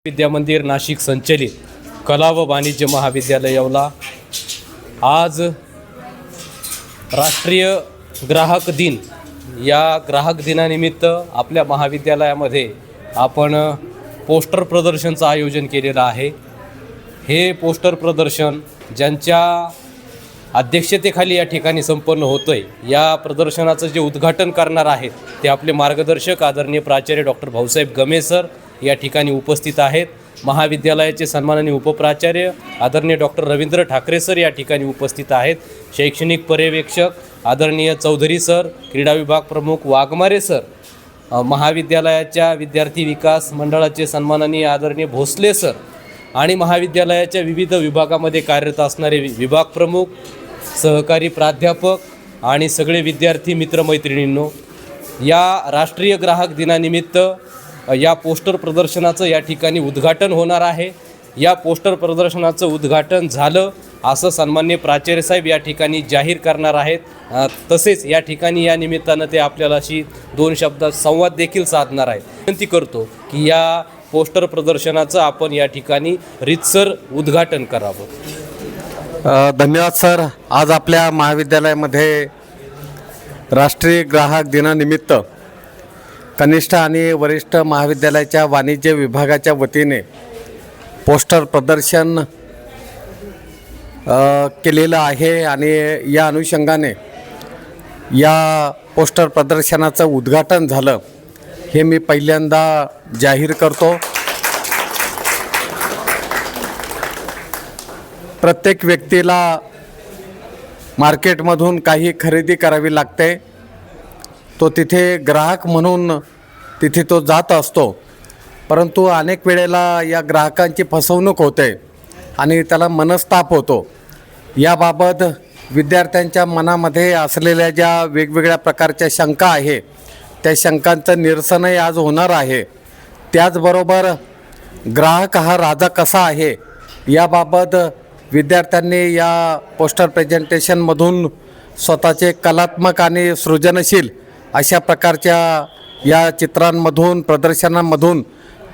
विद्यामंदिर नाशिक संचलित कला व वाणिज्य महाविद्यालय येवला आज राष्ट्रीय ग्राहक दिन या ग्राहक दिनानिमित्त आपल्या महाविद्यालयामध्ये आपण पोस्टर प्रदर्शनचं आयोजन केलेलं आहे। हे पोस्टर प्रदर्शन ज्यांच्या अध्यक्षतेखाली या ठिकाणी संपन्न होतं आहे। या प्रदर्शनाचं जे उद्घाटन करणार आहेत ते आपले मार्गदर्शक आदरणीय प्राचार्य डॉक्टर भाऊसाहेब गमे सर या ठिकाणी उपस्थित आहेत। महाविद्यालयाचे सन्माननीय उपप्राचार्य आदरणीय डॉक्टर रवींद्र ठाकरे सर या ठिकाणी उपस्थित आहेत। शैक्षणिक पर्यवेक्षक आदरणीय चौधरी सर, क्रीडा विभाग प्रमुख वाघमारे सर, महाविद्यालयाच्या विद्यार्थी विकास मंडळाचे सन्माननीय आदरणीय भोसले सर आणि महाविद्यालयाच्या विविध विभागामध्ये कार्यरत असणारे विभाग प्रमुख, सहकारी प्राध्यापक आणि सगळे विद्यार्थी मित्रमैत्रिणींनो, या राष्ट्रीय ग्राहक दिनानिमित्त या पोस्टर प्रदर्शनाचं या ठिकाणी उद्घाटन होणार आहे। या पोस्टर प्रदर्शनाचं उद्घाटन झालं असं सन्माननीय प्राचार्य साहेब या ठिकाणी जाहीर करणार आहेत। तसेच या ठिकाणी या निमित्तानं ते आपल्यालाशी 2 शब्दात संवाद देखील साधणार आहेत। विनंती करतो की या पोस्टर प्रदर्शनाचं आपण या ठिकाणी रीतसर उद्घाटन करावं। धन्यवाद सर। आज आपल्या महाविद्यालयामध्ये राष्ट्रीय ग्राहक दिनानिमित्त कनिष्ठ आणि वरिष्ठ महाविद्यालयाच्या वाणिज्य विभागाच्या वतीने पोस्टर प्रदर्शन केलेलं आहे आणि या अनुषंगाने या पोस्टर प्रदर्शनाचं उद्घाटन झालं हे मी पहिल्यांदा जाहीर करतो। प्रत्येक व्यक्तीला मार्केटमधून काही खरेदी करावी लागते, तो तिथे ग्राहक म्हणून तिथे तो जात असतो, परंतु अनेक वेळेला या ग्राहकांची फसवणूक होते आणि त्याला मनस्ताप होतो। याबाबत विद्यार्थ्यांच्या मनामध्ये असलेल्या ज्या वेगवेगळ्या प्रकारच्या शंका आहे त्या शंकांचं निरसनही आज होणार आहे। त्याचबरोबर ग्राहक हा राजा कसा आहे याबाबत विद्यार्थ्यांनी या पोस्टर प्रेझेंटेशनमधून स्वतःचे कलात्मक आणि सृजनशील अशा प्रकारच्या या चित्रांमधून प्रदर्शनांमधून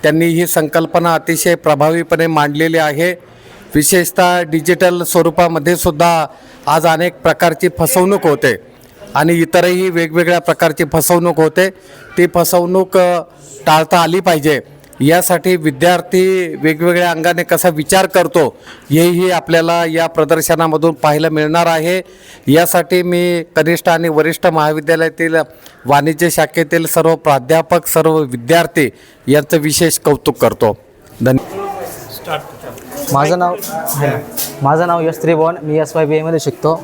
त्यांनी ही संकल्पना अतिशय प्रभावीपणे मांडलेली आहे। विशेषतः डिजिटल स्वरूपामध्ये सुद्धा आज अनेक प्रकारची फसवणूक होते आणि इतरही वेगवेगळ्या प्रकारची फसवणूक होते। ती फसवणूक टाळता आली पाहिजे यासाठी विद्यार्थी वेगवेगळ्या अंगाने कसा विचार करतो हेही आपल्याला या प्रदर्शनामधून पाहायला मिळणार आहे। यासाठी मी कनिष्ठ आणि वरिष्ठ महाविद्यालयातील वाणिज्य शाखेतील सर्व प्राध्यापक, सर्व विद्यार्थी यांचं विशेष कौतुक करतो। धन्यवाद। माझं नाव यश त्रिभुवन, मी SYBA मध्ये शिकतो।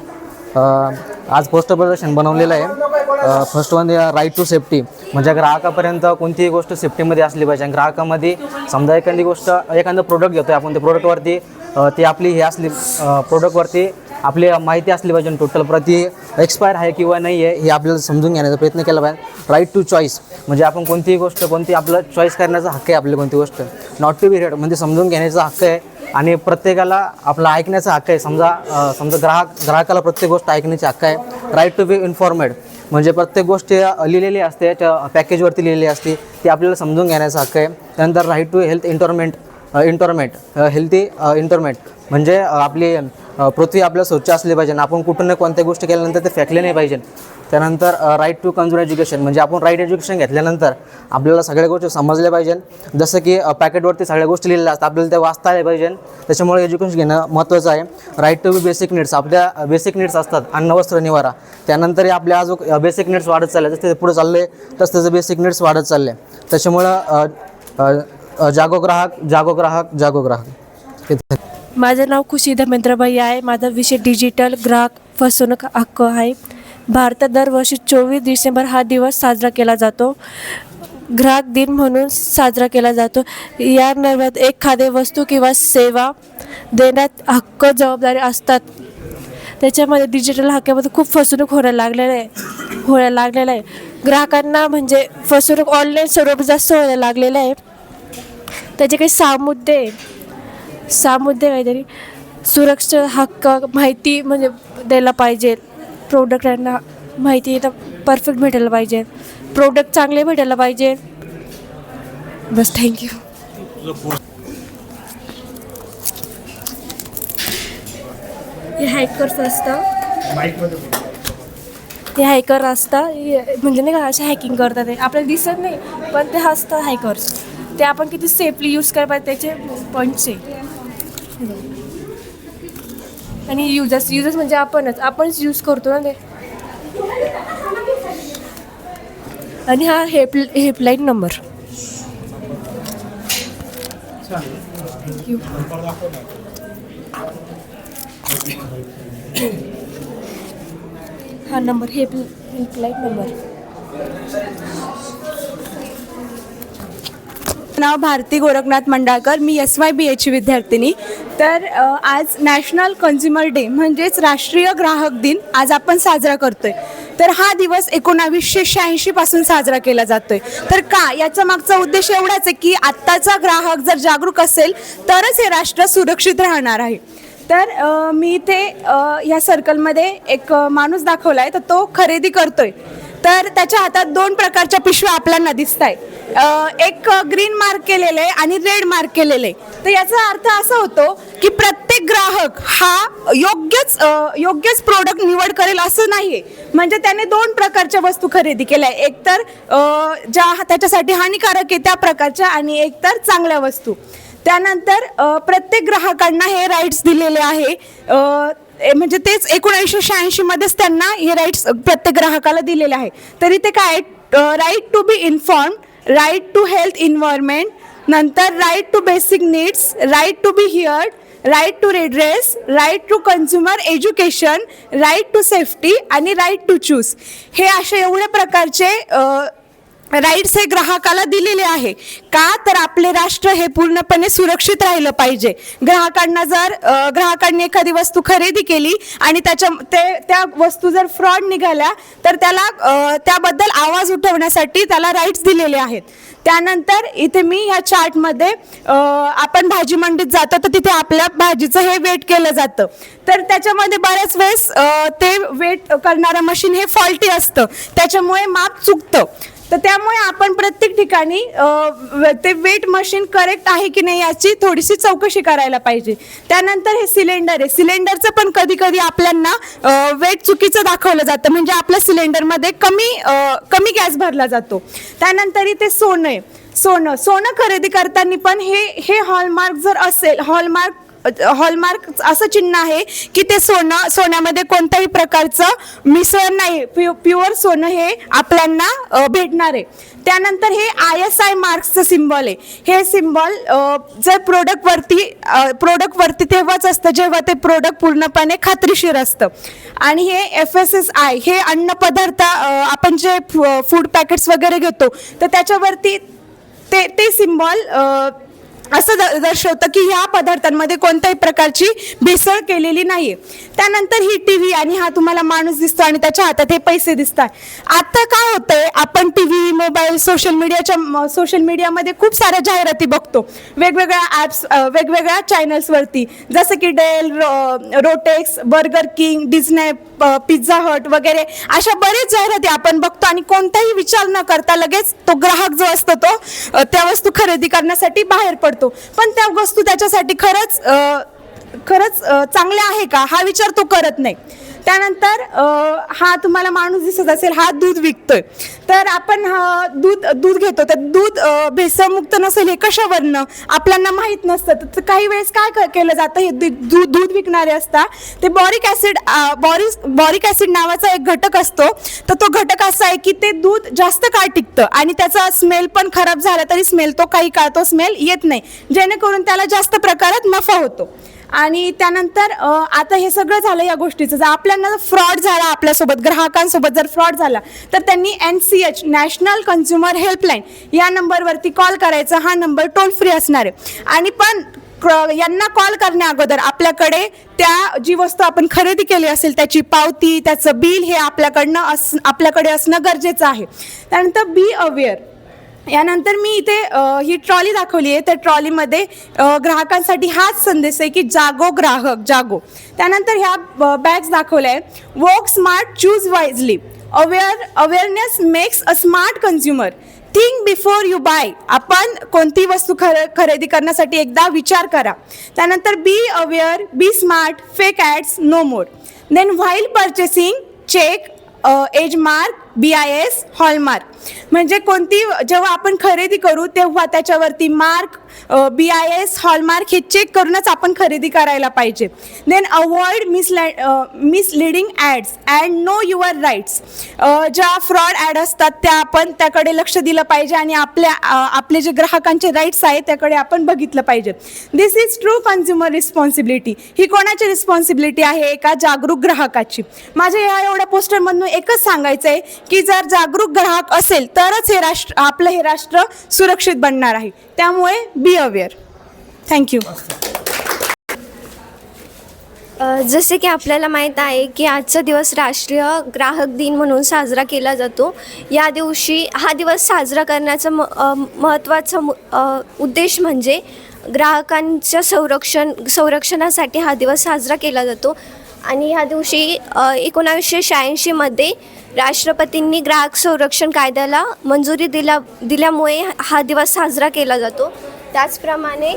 आज पोस्टर प्रदर्शन बनवलेलं आहे। First one right to safety, म्हणजे ग्राहकापर्यंत कोणतीही गोष्ट सेफ्टीमध्ये असली पाहिजे। आणि ग्राहकामध्ये समजा एखादं प्रोडक्ट घेतो आहे आपण, त्या प्रोडक्टवरती ती आपली हे असली प्रोडक्टवरती आपली माहिती असली पाहिजे टोटल, प्रति एक्सपायर आहे किंवा नाही आहे हे आपल्याला समजून घेण्याचा प्रयत्न केला पाहिजे। राईट टू चॉईस, म्हणजे आपण कोणतीही गोष्ट आपलं चॉईस करण्याचा हक्क आहे आपली कोणती गोष्ट। नॉट टू बी हेड, म्हणजे समजून घेण्याचा हक्क आहे आणि प्रत्येकाला आपला ऐकण्याचा हक्क आहे। समजा ग्राहकाला प्रत्येक गोष्ट ऐकण्याची हक्क आहे। राईट टू बी इन्फॉर्मेड, म्हणजे प्रत्येक गोष्ट लिहिलेली असते, त्या पॅकेजवरती लिहिलेली असते, ती आपल्याला समजून घेण्याचा हक्क आहे। त्यानंतर right to health healthy environment, म्हणजे आपली पृथ्वी आपल्याला स्वच्छ असली पाहिजे आणि आपण कुठून कोणत्या गोष्टी केल्यानंतर ते फेकले नाही पाहिजे। त्यानंतर राईट टू कन्झ्युमर एज्युकेशन, म्हणजे आपण राईट एज्युकेशन घेतल्यानंतर आपल्याला सगळ्या गोष्टी समजल्या पाहिजे। जसं की पॅकेटवरती सगळ्या गोष्टी लिहिलेल्या असतात, आपल्याला त्या वाचता आल्या पाहिजे, त्याच्यामुळे एज्युकेशन घेणं महत्त्वाचं आहे। Right to be basic needs, आपल्या बेसिक नीड्स असतात अन्न, वस्त्र, निवारा, त्यानंतरही आपल्या अजून बेसिक नीड्स वाढत चालले, जसं ते पुढे चालले तसं त्याचं बेसिक नीड्स वाढत चालले। त्याच्यामुळं जागो ग्राहक। माझं नाव खुशी धर्मेंद्रबाई आहे। माझा विषय डिजिटल ग्राहक फसवणूक हक्क आहे। भारतात दरवर्षी 24 डिसेंबर हा दिवस साजरा केला जातो, ग्राहक दिन म्हणून साजरा केला जातो। या निर्णयात एखादी वस्तू किंवा सेवा देण्यात हक्क जबाबदारी असतात। त्याच्यामध्ये डिजिटल हक्कामध्ये खूप फसवणूक व्हायला लागलेलं आहे। ग्राहकांना म्हणजे फसवणूक ऑनलाईन स्वरूप जास्त व्हायला लागलेलं आहे। त्याचे काही 6 मुद्दे काहीतरी सुरक्षा हक्क, माहिती म्हणजे द्यायला पाहिजे, प्रोडक्टांना माहिती तर परफेक्ट भेटायला पाहिजे, प्रोडक्ट चांगले भेटायला पाहिजे। बस, थँक्यू। हे हॅकर्स असतं, हे हॅकर असतात, म्हणजे नाही का असे हॅकिंग करतात, ते आपल्याला दिसत नाही पण ते असतात हॅकर्स. ते आपण किती सेफली यूज करायला पाहिजे त्याचे पॉईंट्स आहे. आणि युजर्स म्हणजे आपणच यूज करतो ना ते. आणि हा हेल्पलाईन नंबर. थँक्यू. हा नंबर हेल्पलाईन नंबर. नाव भारती गोरखनाथ मंडाळकर. मी SYBAची विद्यार्थिनी. तर आज नॅशनल कन्झ्युमर डे म्हणजेच राष्ट्रीय ग्राहक दिन आज आपण साजरा करतोय. तर हा दिवस 1986 पासून साजरा केला जातोय. तर का, याचा मागचा उद्देश एवढाच आहे की आत्ताचा ग्राहक जर जागरूक असेल तरच हे राष्ट्र सुरक्षित राहणार आहे. तर मी इथे या सर्कलमध्ये एक माणूस दाखवला आहे, तर तो खरेदी करतोय. तर त्याच्या हातात 2 प्रकारच्या पिशव्या आपल्याला दिसत आहे. एक ग्रीन मार्क केलेलं आहे आणि रेड मार्क केलेलं आहे. तर याचा अर्थ असा होतो की प्रत्येक ग्राहक हा योग्यच प्रोडक्ट निवड करेल असं नाही आहे. म्हणजे त्याने 2 प्रकारच्या वस्तू खरेदी केल्या आहे. एक तर ज्या त्याच्यासाठी हानिकारक आहे त्या प्रकारच्या आणि एक तर चांगल्या वस्तू. त्यानंतर प्रत्येक ग्राहकांना हे राईट्स दिलेले आहे. म्हणजे तेच 1986 मध्येच त्यांना हे राईट्स प्रत्येक ग्राहकाला दिलेले आहे. तरी ते काय, right to be informed, right to health environment, नंतर right to basic needs, right to be heard, right to redress, right to consumer education, right to safety आणि राईट टू चूज. हे असे एवढे प्रकारचे राईट्स हे ग्राहकाला दिलेले आहे. का, तर आपले राष्ट्र हे पूर्णपणे सुरक्षित राहिलं पाहिजे. ग्राहकांनी एखादी वस्तू खरेदी केली आणि त्या वस्तू जर फ्रॉड निघाल्या तर त्याला त्याबद्दल आवाज उठवण्यासाठी त्याला राईट्स दिलेले आहेत. त्यानंतर इथे मी ह्या चार्टमध्ये आपण भाजी मंडीत जातो तर तिथे आपल्या भाजीचं हे वेट केलं जातं. तर त्याच्यामध्ये बऱ्याच वेळेस ते वेट करणारं मशीन हे फॉल्टी असतं, त्याच्यामुळे माप चुकतं. तर त्यामुळे आपण प्रत्येक ठिकाणी ते वेट मशीन करेक्ट आहे की नाही याची थोडीशी चौकशी करायला पाहिजे. त्यानंतर हे सिलेंडर आहे. सिलेंडरचं पण कधी कधी आपल्याला वेट चुकीचं दाखवलं जातं, म्हणजे आपल्या सिलेंडरमध्ये कमी गॅस भरला जातो. त्यानंतर इथे सोनं आहे. सोनं खरेदी करताना पण हे हॉलमार्क जर असेल, हॉलमार्क असं चिन्ह आहे की ते सोन्यामध्ये कोणत्याही प्रकारचं मिसळण नाही, प्युअर सोनं हे आपल्याला भेटणार आहे. त्यानंतर हे ISI मार्क्सचं सिम्बॉल आहे. हे सिम्बॉल जर प्रोडक्टवरती तेव्हाच असतं जेव्हा ते प्रोडक्ट पूर्णपणे खात्रीशीर असतं. आणि हे FSSI हे अन्न पदार्थ आपण जे फूड पॅकेट्स वगैरे घेतो तर त्याच्यावरती ते सिम्बॉल असं दर्शवतं की ह्या पदार्थांमध्ये कोणत्याही प्रकारची भेसळ केलेली नाहीये. त्यानंतर ही TV आणि हा तुम्हाला माणूस दिसतो आणि त्याच्या हातात हे पैसे दिसतात. आता काय होतंय, आपण TV, मोबाईल, सोशल मीडियामध्ये खूप साऱ्या जाहिराती बघतो वेगवेगळ्या ॲप्स, वेगवेगळ्या चॅनल्सवरती, जसं की Dell, Rotex, Burger King, Disney, Pizza Hut वगैरे अशा बरेच जाहिराती आपण बघतो आणि कोणताही विचार न करता लगेच तो ग्राहक जो असतो तो त्या वस्तू खरेदी करण्यासाठी बाहेर पडतो. पण त्या वस्तू त्याच्यासाठी खरंच चांगल्या आहे का हा विचार तो करत नाही. त्यानंतर हा तुम्हाला माणूस दिसत असेल, हा दूध विकतोय. तर आपण दूध घेतो तर दूध भेसळमुक्त नसेल हे कशावरनं आपल्याला माहीत नसतं. तर काही वेळेस काय केलं जातं, हे दूध विकणारे असतात ते बॉरिक ॲसिड नावाचा एक घटक असतो. तर तो घटक असा आहे की ते दूध जास्त काळ टिकतं आणि त्याचा स्मेल पण खराब झाला तरी काही काळ तो स्मेल येत नाही, जेणेकरून त्याला जास्त प्रकारात नफा होतो. आणि त्यानंतर आता हे सगळं झालं या गोष्टीचं. जर आपल्याला फ्रॉड झाला, आपल्यासोबत ग्राहकांसोबत जर फ्रॉड झाला तर त्यांनी NCH नॅशनल कन्झ्युमर हेल्पलाईन या नंबरवरती कॉल करायचा. हा नंबर टोल फ्री असणार आहे. आणि पण यांना कॉल करण्या अगोदर आपल्याकडे जी वस्तू आपण खरेदी केली असेल त्याची पावती, त्याचं बिल हे आपल्याकडे असणं गरजेचं आहे. त्यानंतर बी अवेअर. यानंतर मी इथे ही ट्रॉली दाखवली आहे. त्या ट्रॉलीमध्ये ग्राहकांसाठी हाच संदेश आहे की जागो ग्राहक जागो. त्यानंतर ह्या बॅग्स दाखवल्या आहे. Walk smart, choose wisely, awareness makes a smart consumer. Think before you buy. आपण कोणती वस्तू खरेदी करण्यासाठी एकदा विचार करा. त्यानंतर be aware, be smart, fake ads no more. Then while purchasing check Agmark, BIS, hallmark. म्हणजे जेव्हा आपण खरेदी करू तेव्हा त्याच्यावरती मार्क, BIS, हॉलमार्क हे चेक करूनच आपण खरेदी करायला पाहिजे. Then avoid misleading ads and know your rights. ज्या फ्रॉड ॲड असतात त्या आपण त्याकडे लक्ष दिलं पाहिजे आणि आपले जे ग्राहकांचे राईट्स आहेत त्याकडे आपण बघितलं पाहिजे. दिस इज ट्रू कन्झ्युमर रिस्पॉन्सिबिलिटी. ही कोणाची रिस्पॉन्सिबिलिटी आहे? एका जागरूक ग्राहकाची. माझ्या या एवढ्या पोस्टरमधून एकच सांगायचं आहे की जर जागरूक ग्राहक असेल तरच आपलं हे राष्ट्र सुरक्षित बनणार आहे. त्यामुळे बी अवेअर. थँक्यू. जसे की आपल्याला माहीत आहे की आजचा दिवस राष्ट्रीय ग्राहक दिन म्हणून साजरा केला जातो. या दिवशी हा दिवस साजरा करण्याचा महत्त्वाचा उद्देश म्हणजे ग्राहकांच्या संरक्षणासाठी हा दिवस साजरा केला जातो. आणि ह्या दिवशी 1986मध्ये राष्ट्रपतींनी ग्राहक संरक्षण कायद्याला मंजुरी दिल्यामुळे हा दिवस साजरा केला जातो. त्याचप्रमाणे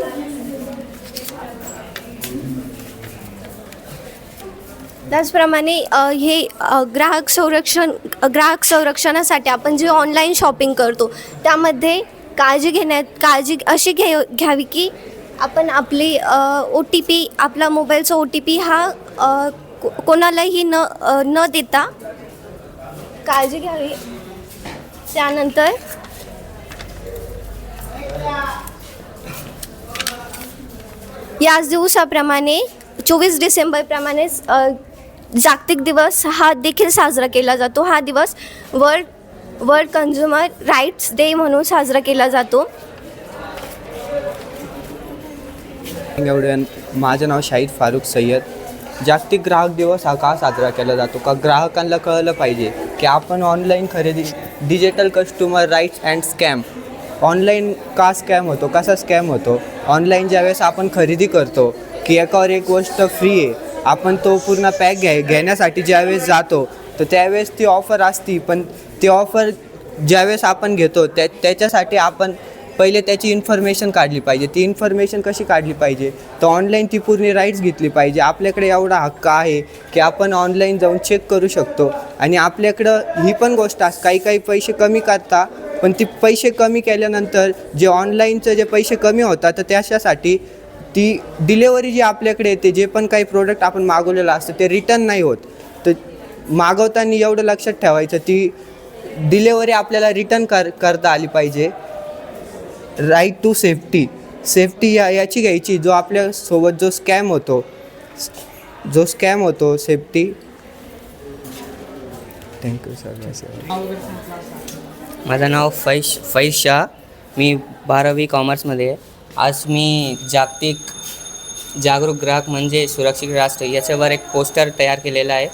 हे ग्राहक संरक्षणासाठी आपण जे ऑनलाईन शॉपिंग करतो त्यामध्ये काळजी अशी घ्यावी की आपण आपली OTP, आपला मोबाईलचा OTP हा कोणालाही न देता काळजी घ्यावी. त्यानंतर याच दिवसाप्रमाणे 24 डिसेंबरप्रमाणे जागतिक दिवस हा देखील साजरा केला जातो. हा दिवस वर्ल्ड कन्झ्युमर राईट्स डे म्हणून साजरा केला जातो. माझं नाव शाहिद फारुख सय्यद. जागतिक ग्राहक दिवस हा का साजरा केला जातो? का ग्राहकांना कळलं पाहिजे की आपण ऑनलाईन खरेदी, digital customer rights and scam, online का स्कॅम होतो, कसा स्कॅम होतो. ऑनलाईन ज्यावेळेस आपण खरेदी करतो की एकावर एक गोष्ट फ्री आहे, आपण तो पूर्ण पॅक घेण्यासाठी ज्यावेळेस जातो तर त्यावेळेस ती ऑफर असती, पण ती ऑफर ज्यावेळेस आपण घेतो त्याच्यासाठी आपण पहिले त्याची इन्फॉर्मेशन काढली पाहिजे. ती इन्फॉर्मेशन कशी काढली पाहिजे? तर ऑनलाईन ती पूर्ण राईट्स घेतली पाहिजे. आपल्याकडे एवढा हक्क आहे की आपण ऑनलाईन जाऊन चेक करू शकतो. आणि आपल्याकडं ही पण गोष्ट असते, काही पैसे कमी करता, पण ती पैसे कमी केल्यानंतर जे ऑनलाईनचं जे पैसे कमी होतात तर त्याच्यासाठी ती डिलेवरी जी आपल्याकडे येते, जे पण काही प्रोडक्ट आपण मागवलेलं असतं ते रिटर्न नाही होत. तर मागवताना एवढं लक्षात ठेवायचं, ती डिलेवरी आपल्याला रिटर्न करता आली पाहिजे. राईट टू सेफ्टी याची घ्यायची. जो आपल्यासोबत जो स्कॅम होतो सेफ्टी. Thank you sir. माझं नाव फैज शाह. मी 12वी कॉमर्समध्ये आहे. आज मी जागरूक ग्राहक म्हणजे सुरक्षित राष्ट्र याच्यावर एक पोस्टर तयार केलेला आहे.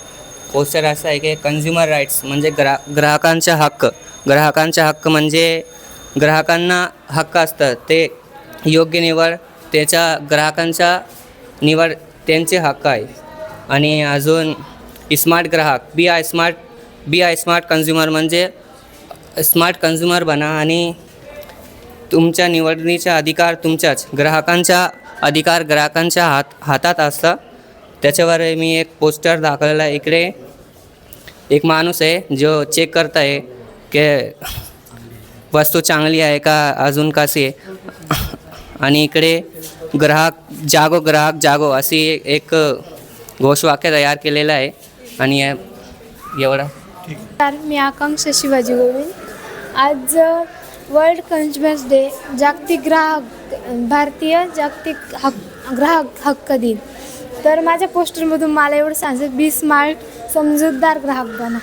पोस्टर असं आहे की कन्झ्युमर राईट्स म्हणजे ग्राहकांचा हक्क म्हणजे ग्राहकांना हक्क असतात ते योग्य निवड, ग्राहकांचा निवड त्यांचे हक्क आहे. आणि अजून स्मार्ट ग्राहक, BI स्मार्ट कन्झ्युमर म्हणजे स्मार्ट कन्झ्युमर बना आणि तुमच्या निवडणीचा अधिकार तुमच्याच ग्राहकांच्या हातात असतं. त्याच्यावर मी एक पोस्टर दाखवलेला आहे. इकडे एक माणूस आहे जो चेक करत आहे की वस्तू चांगली आहे का, अजून कशी आहे. आणि इकडे ग्राहक जागो अशी एक घोषवाक्य तयार केलेलं आहे. आणि एवढा. मी आकांक्षा शिवाजी गोविंद. आज वर्ल्ड कन्झ्युमर्स डे, भारतीय जागतिक ग्राहक हक्क दिन. तर माझ्या पोस्टरमधून मला एवढं सांगायचं, बी स्मार्ट, समजूतदार ग्राहक बना.